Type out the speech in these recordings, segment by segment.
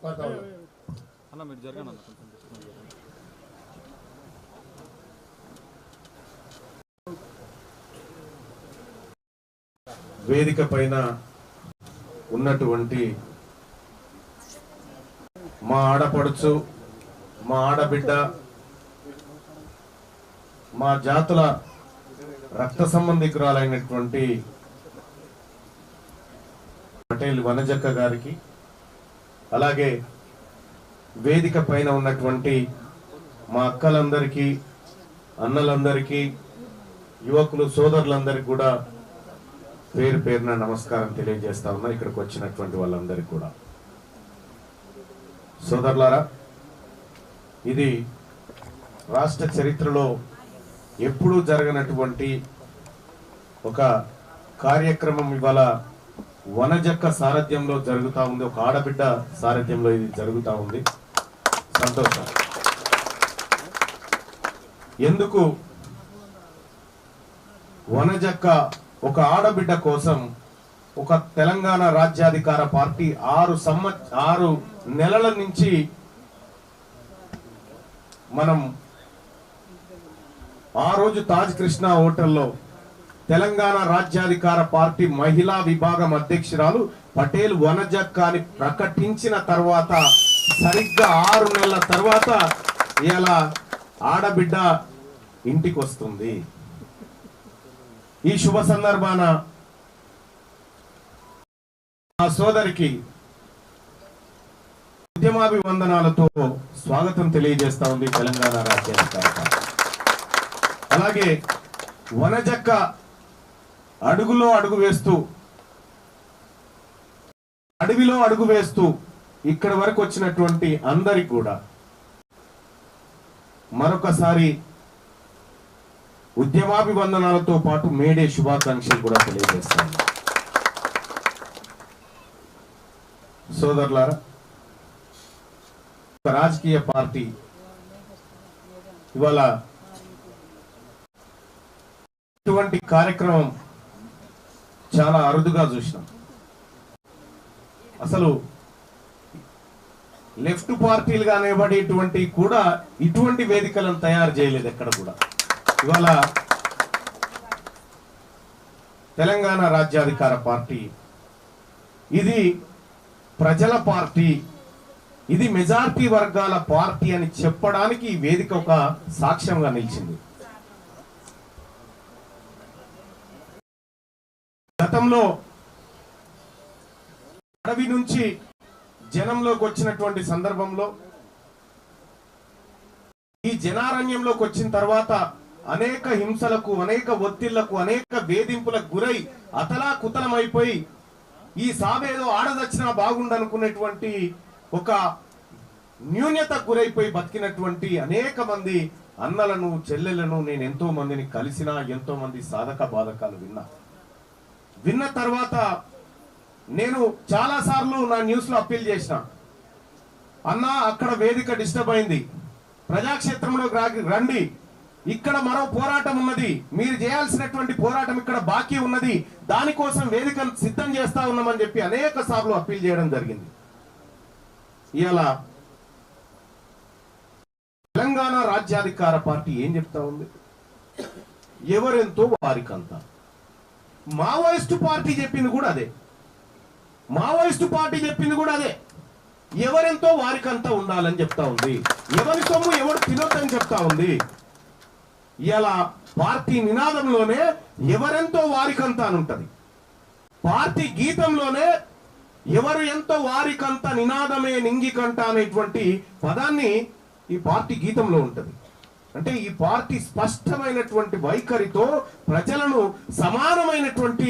అన్న మీరు జరగండి అన్న కొంచెం వేదిక పైన ఉన్నటువంటి మా ఆడపడుచు, మా ఆడబిడ్డ, మా జాతుల రక్త సంబంధికురాలైనటువంటి పటేల్ వనజక్క గారికి, అలాగే వేదిక పైన ఉన్నటువంటి మా అక్కలందరికీ, అన్నలందరికీ, యువకులు సోదరులందరికీ కూడా పేరు పేరున నమస్కారం తెలియజేస్తా ఉన్నా. ఇక్కడికి వచ్చినటువంటి వాళ్ళందరికీ కూడా సోదరులారా, ఇది రాష్ట్ర చరిత్రలో ఎప్పుడూ జరగనటువంటి ఒక కార్యక్రమం ఇవాళ వనజక్క సారథ్యంలో జరుగుతూ ఉంది. ఒక ఆడబిడ్డ సారథ్యంలో ఇది జరుగుతూ ఉంది. సంతోషం. ఎందుకు వనజక్క ఒక ఆడబిడ్డ కోసం ఒక తెలంగాణ రాజ్యాధికార పార్టీ 6 నెలల నుంచి మనం ఆ రోజు తాజ్ కృష్ణ హోటల్లో తెలంగాణ రాజ్యాధికార పార్టీ మహిళా విభాగం అధ్యక్షురాలు పటేల్ వనజక్క అని ప్రకటించిన తర్వాత సరిగ్గా 6 నెలల తర్వాత ఇలా ఆడబిడ్డ ఇంటికి వస్తుంది. ఈ శుభ సందర్భాన ఆ సోదరికి ఉద్యమాభివందనాలతో స్వాగతం తెలియజేస్తా ఉంది తెలంగాణ రాజ్యాధికార పార్టీ. అలాగే వనజక్క అడుగులో అడుగు వేస్తూ, అడవిలో అడుగు వేస్తూ ఇక్కడి వరకు వచ్చినటువంటి అందరికి కూడా మరొకసారి ఉద్యమాభివందనాలతో పాటు మేడే శుభాకాంక్షలు కూడా తెలియజేస్తాను. సోదరులారా, ఒక రాజకీయ పార్టీ ఇవాళ ఇటువంటి కార్యక్రమం చాలా అరుదుగా చూసినాం. అసలు లెఫ్ట్ పార్టీలు కానివ్వబడేటువంటి కూడా ఇటువంటి వేదికలను తయారు చేయలేదు ఎక్కడ కూడా. ఇవాళ తెలంగాణ రాజ్యాధికార పార్టీ ఇది ప్రజల పార్టీ, ఇది మెజారిటీ వర్గాల పార్టీ అని చెప్పడానికి ఈ వేదిక ఒక సాక్ష్యంగా నిలిచింది. గతంలో అడవి నుంచి జనంలోకి వచ్చినటువంటి సందర్భంలో, ఈ జనారణ్యంలోకి వచ్చిన తర్వాత అనేక హింసలకు, అనేక ఒత్తిళ్లకు, అనేక వేధింపులకు గురై అతలాకుతలమైపోయి ఈ సాబేదో ఆడదచ్చినా బాగుండనుకునేటువంటి ఒక న్యూన్యతకు గురైపోయి బతికినటువంటి అనేక మంది అన్నలను, చెల్లెలను నేను ఎంతో మందిని కలిసినా, ఎంతో మంది సాధక బాధకాలు విన్న తర్వాత నేను చాలా సార్లు నా న్యూస్ లో అప్పీల్ చేసిన, అన్నా అక్కడ వేదిక డిస్టర్బ్ అయింది, ప్రజాక్షేత్రంలోకి రండి, ఇక్కడ మరో పోరాటం ఉన్నది, మీరు చేయాల్సినటువంటి పోరాటం ఇక్కడ బాకీ ఉన్నది, దానికోసం వేదికను సిద్ధం చేస్తా ఉన్నామని చెప్పి అనేక సార్లు అప్పీల్ చేయడం జరిగింది. ఇలా తెలంగాణ రాజ్యాధికార పార్టీ ఏం చెప్తా ఉంది? ఎవరెంతో వారికంతా. మావోయిస్టు పార్టీ చెప్పింది కూడా అదే. మావోయిస్టు పార్టీ చెప్పింది కూడా అదే. ఎవరెంతో వారికంతా ఉండాలని చెప్తా ఉంది. ఎవరి సొమ్ము ఎవరు తినొద్దని చెప్తా ఉంది. ఇలా పార్టీ నినాదంలోనే ఎవరెంతో వారికంతా అని ఉంటది. పార్టీ గీతంలోనే ఎవరు ఎంతో వారికంత నినాదమే నింగికంట అనేటువంటి పదాన్ని ఈ పార్టీ గీతంలో ఉంటది. అంటే ఈ పార్టీ స్పష్టమైనటువంటి వైఖరితో ప్రజలను సమానమైనటువంటి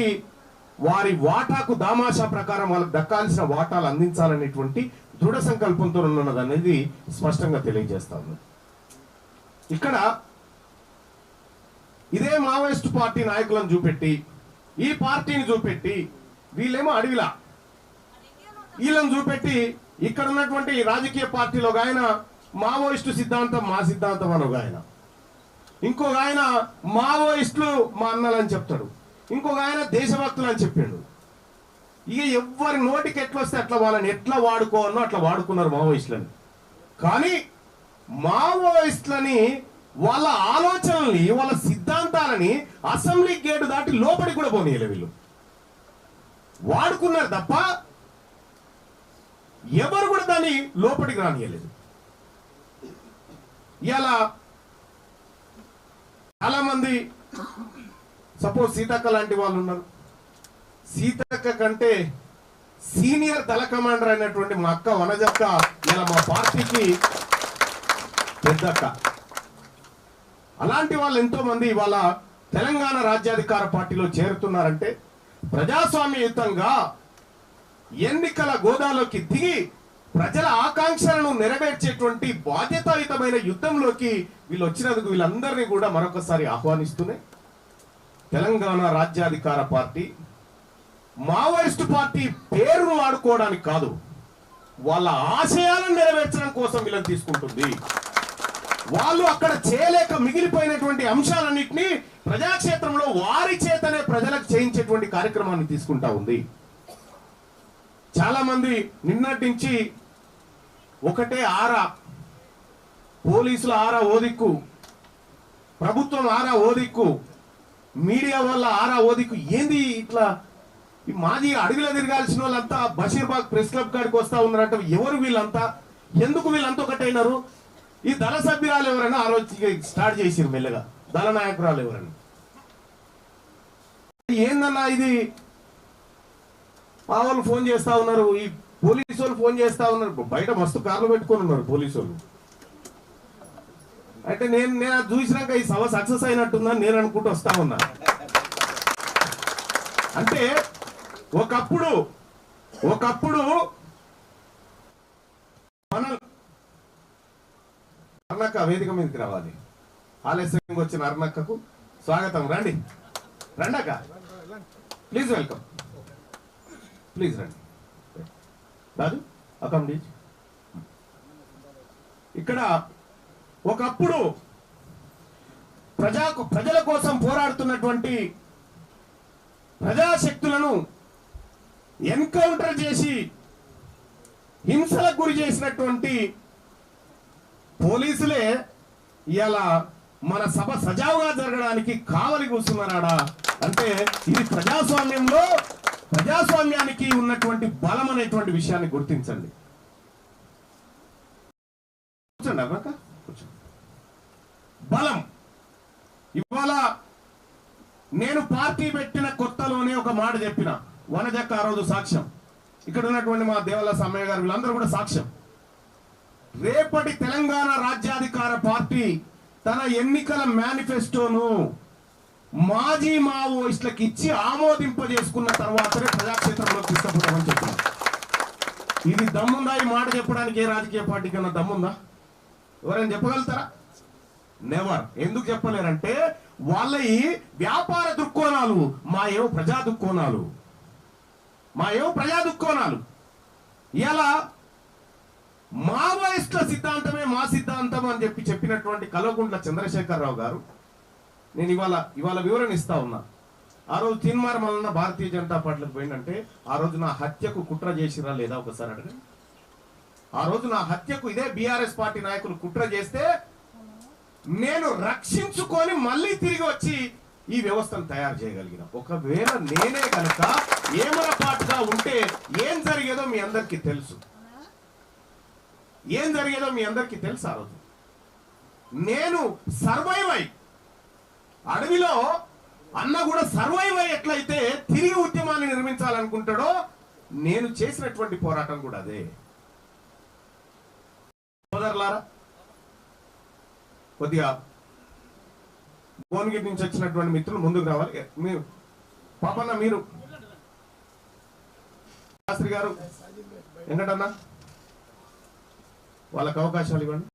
వారి వాటాకు దామాషా ప్రకారం వాళ్ళకు దక్కాల్సిన వాటాలు అందించాలనేటువంటి దృఢ సంకల్పంతో ఉన్నది అనేది స్పష్టంగా తెలియజేస్తా ఉంది. ఇక్కడ ఇదే మావోయిస్టు పార్టీ నాయకులను చూపెట్టి, ఈ పార్టీని చూపెట్టి, వీళ్ళేమో అడవిలా, వీళ్ళని చూపెట్టి ఇక్కడ ఉన్నటువంటి రాజకీయ పార్టీలో ఒక ఆయన మావోయిస్టు సిద్ధాంతం మా సిద్ధాంతం అని ఒక ఆయన, ఇంకొక ఆయన మావోయిస్టులు మా అన్నలని చెప్తాడు, ఇంకొక ఆయన దేశభక్తులు అని చెప్పిండు. ఇక ఎవరి నోటికి ఎట్లా వస్తే అట్లా వాళ్ళని ఎట్లా వాడుకోవాలో అట్లా వాడుకున్నారు మావోయిస్టులని. కానీ మావోయిస్టులని వాళ్ళ ఆలోచనల్ని వాళ్ళ సిద్ధాంతాలని అసెంబ్లీ గేటు దాటి లోపలికి కూడా పోనీయలే వీళ్ళు. వాడుకున్నారు తప్ప ఎవరు కూడా దాన్ని లోపలికి రానియలేదు. ఇలా చాలా మంది సపోజ్ సీతక్క లాంటి వాళ్ళు ఉన్నారు. సీతక్క కంటే సీనియర్ దళ కమాండర్ అయినటువంటి మా అక్క వనజక్క ఇలా మా పార్టీకి పెద్దక్క. అలాంటి వాళ్ళు ఎంతో మంది ఇవాళ తెలంగాణ రాజ్యాధికార పార్టీలో చేరుతున్నారంటే ప్రజాస్వామ్యయుతంగా ఎన్నికల గోదాలోకి దిగి ప్రజల ఆకాంక్షలను నెరవేర్చేటువంటి బాధ్యతాయుతమైన యుద్ధంలోకి వీళ్ళు వచ్చినందుకు వీళ్ళందరినీ కూడా మరొకసారి ఆహ్వానిస్తూనే తెలంగాణ రాజ్యాధికార పార్టీ మావోయిస్టు పార్టీ పేరును వాడుకోవడానికి కాదు, వాళ్ళ ఆశయాలను నెరవేర్చడం కోసం వీళ్ళని తీసుకుంటుంది. వాళ్ళు అక్కడ చేయలేక మిగిలిపోయినటువంటి అంశాలన్నింటినీ ప్రజాక్షేత్రంలో వారి చేతనే ప్రజలకు చేయించేటువంటి కార్యక్రమాన్ని తీసుకుంటా ఉంది. చాలా మంది నిన్నటి నుంచి ఒకటే ఆరా, పోలీసుల ఆరా ఓదిక్కు, ప్రభుత్వం ఆరా ఓదిక్కు, మీడియా వల్ల ఆరా ఓదిక్కు. ఏంది ఇట్లా ఈ మాజీ అడవిలో తిరగాల్సిన వాళ్ళంతా బషీర్బాగ్ ప్రెస్ క్లబ్ కాడికి వస్తా ఉన్నారంట. ఎవరు వీళ్ళంతా? ఎందుకు వీళ్ళంతా ఒకటైనారు? ఈ దళ సభ్యురాలు ఎవరైనా ఆ రోజు స్టార్ట్ చేసిరు మెల్లగా, దళ నాయకురాలు ఎవరైనా. ఏందన్నా ఇది? మా వాళ్ళు ఫోన్ చేస్తా ఉన్నారు, ఈ పోలీసు వాళ్ళు ఫోన్ చేస్తా ఉన్నారు, బయట మస్తు కార్లు పెట్టుకొని ఉన్నారు పోలీసు వాళ్ళు. అంటే నేను అది చూసినాక ఈ సభ సక్సెస్ అయినట్టుందని నేను అనుకుంటూ వస్తా ఉన్నా. అంటే ఒకప్పుడు మన అర్ణక్క వేదిక మీదకి రావాలి. ఆలస్యంగా వచ్చిన అర్ణక్కకు స్వాగతం. రండి రండక్క, ప్లీజ్ వెల్కమ్, ప్లీజ్ రండి. రాజు అకామిడేట్. ఇక్కడ ఒకప్పుడు ప్రజల కోసం పోరాడుతున్నటువంటి ప్రజాశక్తులను ఎన్కౌంటర్ చేసి హింసలకు గురి చేసినటువంటి పోలీసులే ఇలా మన సభ సజావుగా జరగడానికి కావలి కూర్చున్నారా అంటే ఇది ప్రజాస్వామ్యానికి ఉన్నటువంటి బలం అనేటువంటి విషయాన్ని గుర్తించండి. కూర్చోండి అన్నాక కూర్చోండి. బలం. ఇవాళ నేను పార్టీ పెట్టిన కొత్తలోనే ఒక మాట చెప్పిన, వనజక్క ఆ రోజు సాక్ష్యం, ఇక్కడ ఉన్నటువంటి మా దేవల సమ్మయ్య గారు వీళ్ళందరూ కూడా సాక్ష్యం. రేపటి తెలంగాణ రాజ్యాధికార పార్టీ తన ఎన్నికల మేనిఫెస్టోను మాజీ మావోయిస్టులకు ఇచ్చి ఆమోదింపజేసుకున్న తర్వాతనే ప్రజాక్షేత్రంలో తీసుకుపోతామని చెప్పారు. ఇది దమ్ముందా? ఈ మాట చెప్పడానికి ఏ రాజకీయ పార్టీ కన్నా దమ్ముందా? ఎవరైనా చెప్పగలుగుతారా? నెవర్. ఎందుకు చెప్పలేరంటే వాళ్ళ ఈ వ్యాపార దృక్కోణాలు, మా ఏవో ప్రజా దృక్కోణాలు. ఇలా మావోయిస్టుల సిద్ధాంతమే మా సిద్ధాంతం అని చెప్పినటువంటి కల్వకుంట్ల చంద్రశేఖరరావు గారు, నేను ఇవాళ వివరణ ఇస్తా ఉన్నా. ఆ రోజు తీన్మార్ మల్లన్న భారతీయ జనతా పార్టీలకు పోయిందంటే ఆ రోజు నా హత్యకు కుట్ర చేసిరా లేదా ఒకసారి అడగండి. ఆ రోజు నా హత్యకు ఇదే బీఆర్ఎస్ పార్టీ నాయకులు కుట్ర చేస్తే నేను రక్షించుకొని మళ్ళీ తిరిగి వచ్చి ఈ వ్యవస్థను తయారు చేయగలిగిన. ఒకవేళ నేనే కనుక ఏమరపాటుగా ఉంటే ఏం జరిగేదో మీ అందరికీ తెలుసు. ఆ రోజు నేను సర్వైవ్ అయి అడవిలో అన్న కూడా సర్వైవ్ అయ్యి ఎట్లయితే తిరిగి ఉద్యమాన్ని నిర్మించాలనుకుంటాడో నేను చేసినటువంటి పోరాటం కూడా అదే. సోదరులారా, కొద్దిగా భువనగిరి నుంచి వచ్చినటువంటి మిత్రులు ముందుకు రావాలి. మీరు పాపన్న, మీరు శాస్త్రి గారు, వెంకటన్న, వాళ్ళకి అవకాశాలు ఇవ్వండి.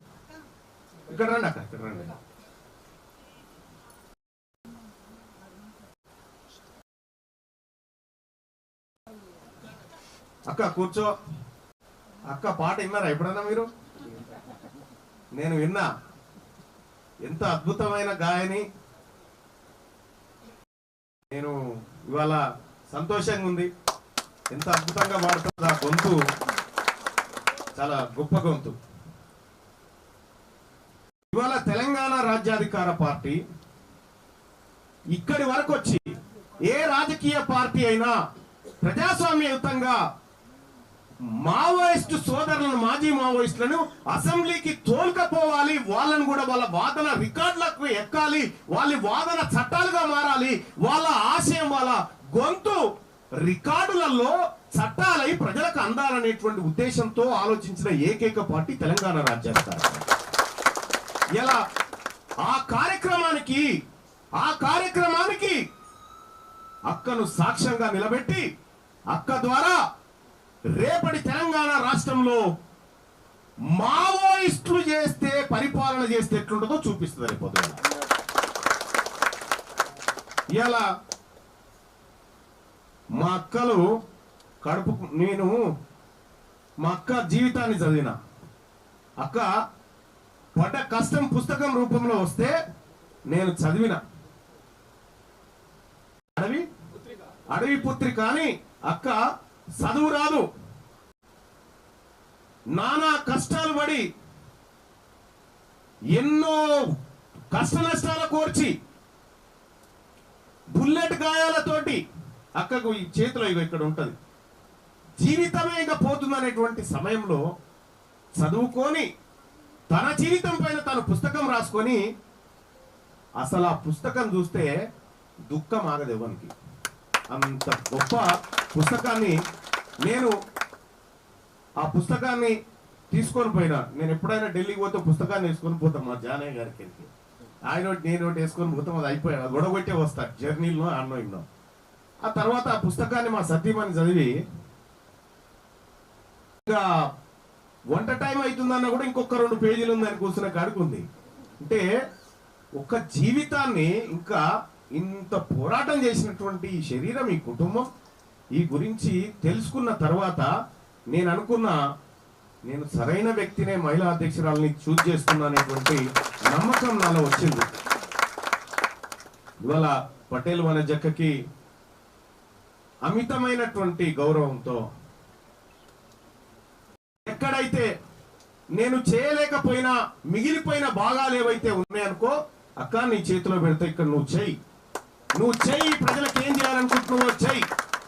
ఇక్కడ రండి అక్క, ఇక్కడ రండి. అక్క కూర్చో. అక్క పాట విన్నారా ఎప్పుడన్నా మీరు? నేను విన్నా. ఎంత అద్భుతమైన గాయని. నేను ఇవాళ సంతోషంగా ఉంది. ఎంత అద్భుతంగా పాడుతుంది ఆ గొంతు, చాలా గొప్ప గొంతు. ఇవాళ తెలంగాణ రాజ్యాధికార పార్టీ ఇక్కడి వరకు వచ్చి ఏ రాజకీయ పార్టీ అయినా ప్రజాస్వామ్యయుతంగా మావోయిస్టు సోదరులను, మాజీ మావోయిస్టులను అసెంబ్లీకి తోలుకపోవాలి, వాళ్ళను కూడా వాళ్ళ వాదన రికార్డులకు ఎక్కాలి, వాళ్ళ వాదన చట్టాలుగా మారాలి, వాళ్ళ ఆశయం, వాళ్ళ గొంతు రికార్డులలో చట్టాలై ప్రజలకు అందాలనేటువంటి ఉద్దేశంతో ఆలోచించిన ఏకైక పార్టీ తెలంగాణ రాజ్యాధికార. ఇలా ఆ కార్యక్రమానికి అక్కను సాక్ష్యంగా నిలబెట్టి అక్క ద్వారా రేపటి తెలంగాణ రాష్ట్రంలో మావోయిస్టులు చేస్తే పరిపాలన చేస్తే ఎట్లుంటుందో చూపిస్తుంది రేపు. ఇలా మా అక్కలు కడుపు, నేను మా అక్క జీవితాన్ని చదివిన, అక్క పడ్డ కష్టం పుస్తకం రూపంలో వస్తే నేను చదివిన. అడవి పుత్రిక అని అక్క చదువు రాదు, నానా కష్టాలు పడి ఎన్నో కష్ట నష్టాల కోర్చి బుల్లెట్ గాయాలతోటి అక్కకు ఈ చేతిలో ఇక్కడ ఉంటది, జీవితమే ఇక పోతుందనేటువంటి సమయంలో చదువుకొని తన జీవితం పైన తన పుస్తకం రాసుకొని, అసలు ఆ పుస్తకం చూస్తే దుఃఖం ఆగదు ఎవరికి. అంత గొప్ప పుస్తకాన్ని నేను ఆ పుస్తకాన్ని తీసుకొని పోయినా. నేను ఎప్పుడైనా ఢిల్లీకి పోతే పుస్తకాన్ని వేసుకొని పోతాం మా జానయ్య గారికి, ఆయన నేను వేసుకొని పోతాం, అది అయిపోయా గొడవకొట్టే వస్తా జర్నీలో అన్నో ఇన్నో. ఆ తర్వాత ఆ పుస్తకాన్ని మా సతీమణి చదివి ఇంకా వంట టైం అవుతుందన్న కూడా ఇంకొక 2 పేజీలు ఉందని కూర్చున్న కాడుకుంది. అంటే ఒక జీవితాన్ని ఇంకా ఇంత పోరాటం చేసినటువంటి ఈ శరీరం, ఈ కుటుంబం, ఈ గురించి తెలుసుకున్న తర్వాత నేను అనుకున్నా, నేను సరైన వ్యక్తినే మహిళా అధ్యక్షురాలని చూజ్ చేస్తున్నా అనేటువంటి నమ్మకం నాలో వచ్చింది. ఇవాళ పటేల్ వనజక్కకి అమితమైనటువంటి గౌరవంతో ఎక్కడైతే నేను చేయలేకపోయినా మిగిలిపోయిన భాగాలు ఏవైతే ఉన్నాయనుకో, అక్క నీ చేతిలో పెడితే ఇక్కడ నువ్వు చెయ్యి, ప్రజలకు ఏం చేయాలనుకుంటున్నావో చెయ్యి.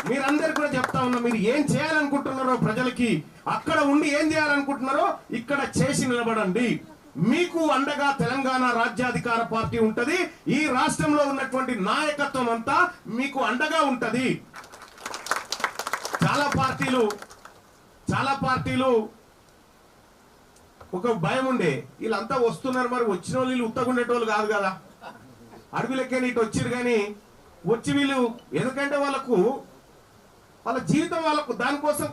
మీరందరూ కూడా చెప్తా ఉన్నా, మీరు ఏం చేయాలనుకుంటున్నారో ప్రజలకి, అక్కడ ఉండి ఏం చేయాలనుకుంటున్నారో ఇక్కడ చేసి నిలబడండి. మీకు అండగా తెలంగాణ రాజ్యాధికార పార్టీ ఉంటది, ఈ రాష్ట్రంలో ఉన్నటువంటి నాయకత్వం అంతా మీకు అండగా ఉంటది. చాలా పార్టీలు ఒక భయం ఉండే, వీళ్ళంతా వస్తున్నారు, మరి వచ్చిన వాళ్ళు ఉత్తగుండేటోళ్ళు కాదు కదా, అడుగులెక్కే నీటి వచ్చిరు, కానీ వచ్చి వీళ్ళు ఎందుకంటే వాళ్ళ జీవితం వాళ్ళకు దానికోసం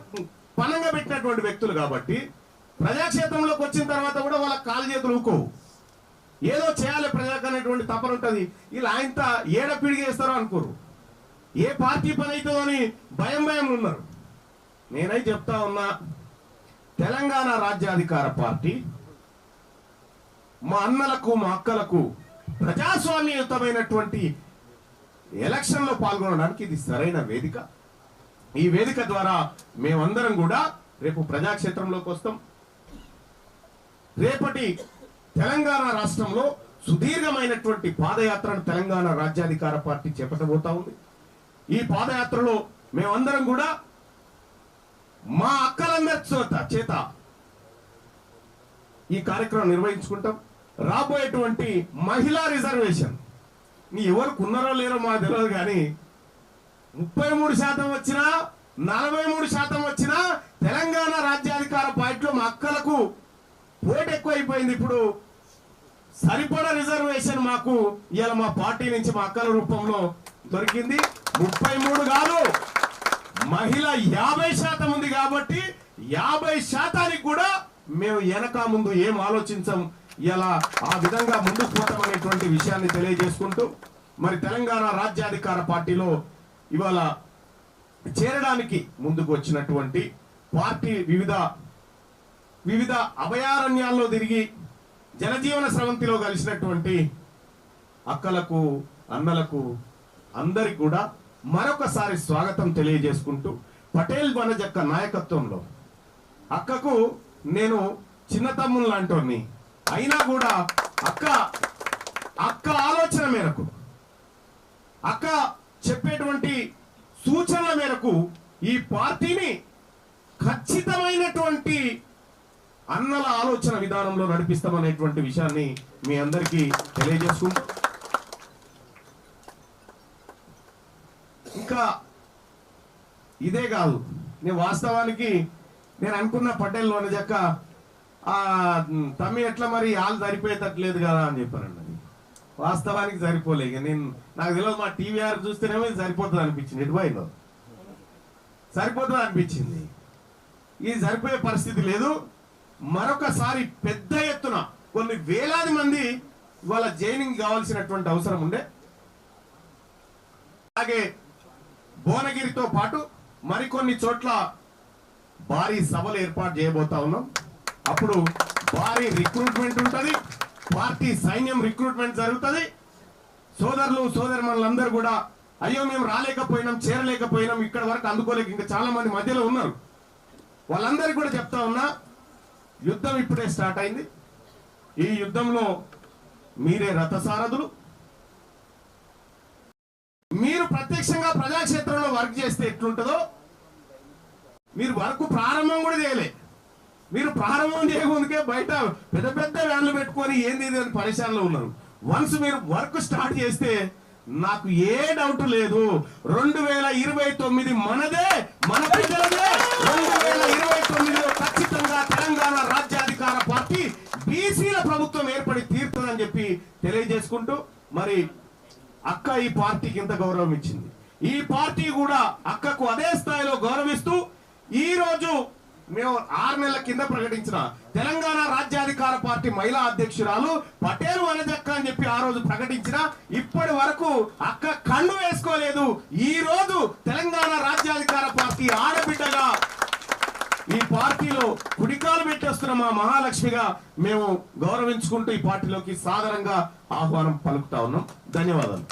పనంగా పెట్టినటువంటి వ్యక్తులు కాబట్టి ప్రజాక్షేత్రంలోకి వచ్చిన తర్వాత కూడా వాళ్ళ కాలు చేతులు ఊకోవు, ఏదో చేయాలి ప్రజలకు అనేటువంటి తపన ఉంటుంది. వీళ్ళు ఆయనత ఏడ పిడిగేస్తారో అనుకోరు, ఏ పార్టీ పని అవుతుందో అని భయం ఉన్నారు. నేనైతే చెప్తా ఉన్నా, తెలంగాణ రాజ్యాధికార పార్టీ మా అన్నలకు, మా అక్కలకు ప్రజాస్వామ్యయుతమైనటువంటి ఎలక్షన్ లో పాల్గొనడానికి ఇది సరైన వేదిక. ఈ వేదిక ద్వారా మేమందరం కూడా రేపు ప్రజాక్షేత్రంలోకి వస్తాం. రేపటి తెలంగాణ రాష్ట్రంలో సుదీర్ఘమైనటువంటి పాదయాత్రను తెలంగాణ రాజ్యాధికార పార్టీ చేపట్టబోతా ఉంది. ఈ పాదయాత్రలో మేమందరం కూడా మా అక్కలందరి చేత ఈ కార్యక్రమం నిర్వహించుకుంటాం. రాబోయేటువంటి మహిళా రిజర్వేషన్ ఎవరికి ఉన్నారో లేరో మాకు తెలియదు, కానీ 33% వచ్చినా 43% వచ్చినా తెలంగాణ రాజ్యాధికార పార్టీలో మా అక్కలకు ఓటు ఎక్కువైపోయింది. ఇప్పుడు సరిపడా రిజర్వేషన్ మాకు ఇవాళ మా పార్టీ నుంచి మా అక్కల రూపంలో దొరికింది. 33 కాదు, మహిళ 50% ఉంది కాబట్టి 50% కూడా మేము వెనక ముందు ఏం ఆలోచించం, ఇలా ఆ విధంగా ముందుకు పోతామనేటువంటి విషయాన్ని తెలియజేసుకుంటూ, మరి తెలంగాణ రాజ్యాధికార పార్టీలో ఇవాళ చేరడానికి ముందుకు వచ్చినటువంటి పార్టీ వివిధ అభయారణ్యాల్లో తిరిగి జనజీవన స్రవంతిలో కలిసినటువంటి అక్కలకు, అన్నలకు అందరికి కూడా మరొకసారి స్వాగతం తెలియజేసుకుంటూ, పటేల్ వనజక్క నాయకత్వంలో అక్కకు నేను చిన్న తమ్ముడు లాంటి అయినా కూడా అక్క ఆలోచన మేరకు, అక్క చెప్పేటువంటి సూచనల మేరకు ఈ పార్టీని ఖచ్చితమైనటువంటి అన్నల ఆలోచన విధానంలో నడిపిస్తామనేటువంటి విషయాన్ని మీ అందరికీ తెలియజేసుకుంటూ, ఇంకా ఇదే కాదు, నేను వాస్తవానికి నేను అనుకున్న పటేల్ వనజక్క తమ్మి ఎట్లా మరి వాళ్ళు సరిపోయేటట్లేదు కదా అని చెప్పానండి. అది వాస్తవానికి సరిపోలే. ఇక నాకు తెలియదు, మా టీవీఆర్ చూస్తేనేమో ఇది సరిపోతుంది అనిపించింది, ఎటువైందో సరిపోతుంది అనిపించింది. ఇది సరిపోయే పరిస్థితి లేదు. మరొకసారి పెద్ద ఎత్తున కొన్ని వేలాది మంది ఇవాళ జైనింగ్ కావాల్సినటువంటి అవసరం ఉండే. అలాగే భువనగిరితో పాటు మరికొన్ని చోట్ల భారీ సభలు ఏర్పాటు చేయబోతా ఉన్నాం. అప్పుడు భారీ రిక్రూట్మెంట్ ఉంటుంది, పార్టీ సైన్యం రిక్రూట్మెంట్ జరుగుతుంది. సోదరులు సోదరిమణులందరూ కూడా అయ్యో మేము రాలేకపోయినాం, చేరలేకపోయినాం, ఇక్కడ వరకు అందుకోలేక ఇంకా చాలా మంది మధ్యలో ఉన్నారు. వాళ్ళందరికీ కూడా చెప్తా ఉన్నా, యుద్ధం ఇప్పుడే స్టార్ట్ అయింది. ఈ యుద్ధంలో మీరే రథసారథులు. మీరు ప్రత్యక్షంగా ప్రజాక్షేత్రంలో వర్క్ చేస్తే ఎట్లుంటుందో, మీరు వర్క్ ప్రారంభం కూడా చేయలే. మీరు ప్రారంభం చేయకముందుకే బయట పెద్ద పెద్ద వ్యాన్లు పెట్టుకొని ఏంది అని పరిశానలో ఉన్నారు. వన్స్ మీరు వర్క్ స్టార్ట్ చేస్తే నాకు ఏ డౌట్ లేదు, 2029 మనదే, మన ప్రజలదే. 2029లో ఖచ్చితంగా తెలంగాణ రాజ్యాధికార పార్టీ బీసీల ప్రభుత్వం ఏర్పడి తీరుతుందని చెప్పి తెలియజేసుకుంటూ, మరి అక్క ఈ పార్టీకి ఇంత గౌరవం ఇచ్చింది, ఈ పార్టీ కూడా అక్కకు అదే స్థాయిలో గౌరవిస్తూ ఈ రోజు మేము 6 నెలల కింద ప్రకటించిన తెలంగాణ రాజ్యాధికార పార్టీ మహిళా అధ్యక్షురాలు పటేల్ వనజక్క అని చెప్పి ఆ రోజు ప్రకటించిన, ఇప్పటి వరకు అక్క కన్ను వేసుకోలేదు. ఈ రోజు తెలంగాణ రాజ్యాధికార పార్టీ ఆడబిడ్డగా ఈ పార్టీలో కుడికాలు పెట్టేస్తున్న మా మహాలక్ష్మిగా మేము గౌరవించుకుంటూ ఈ పార్టీలోకి సాదరంగా ఆహ్వానం పలుకుతా ఉన్నాం. ధన్యవాదాలు.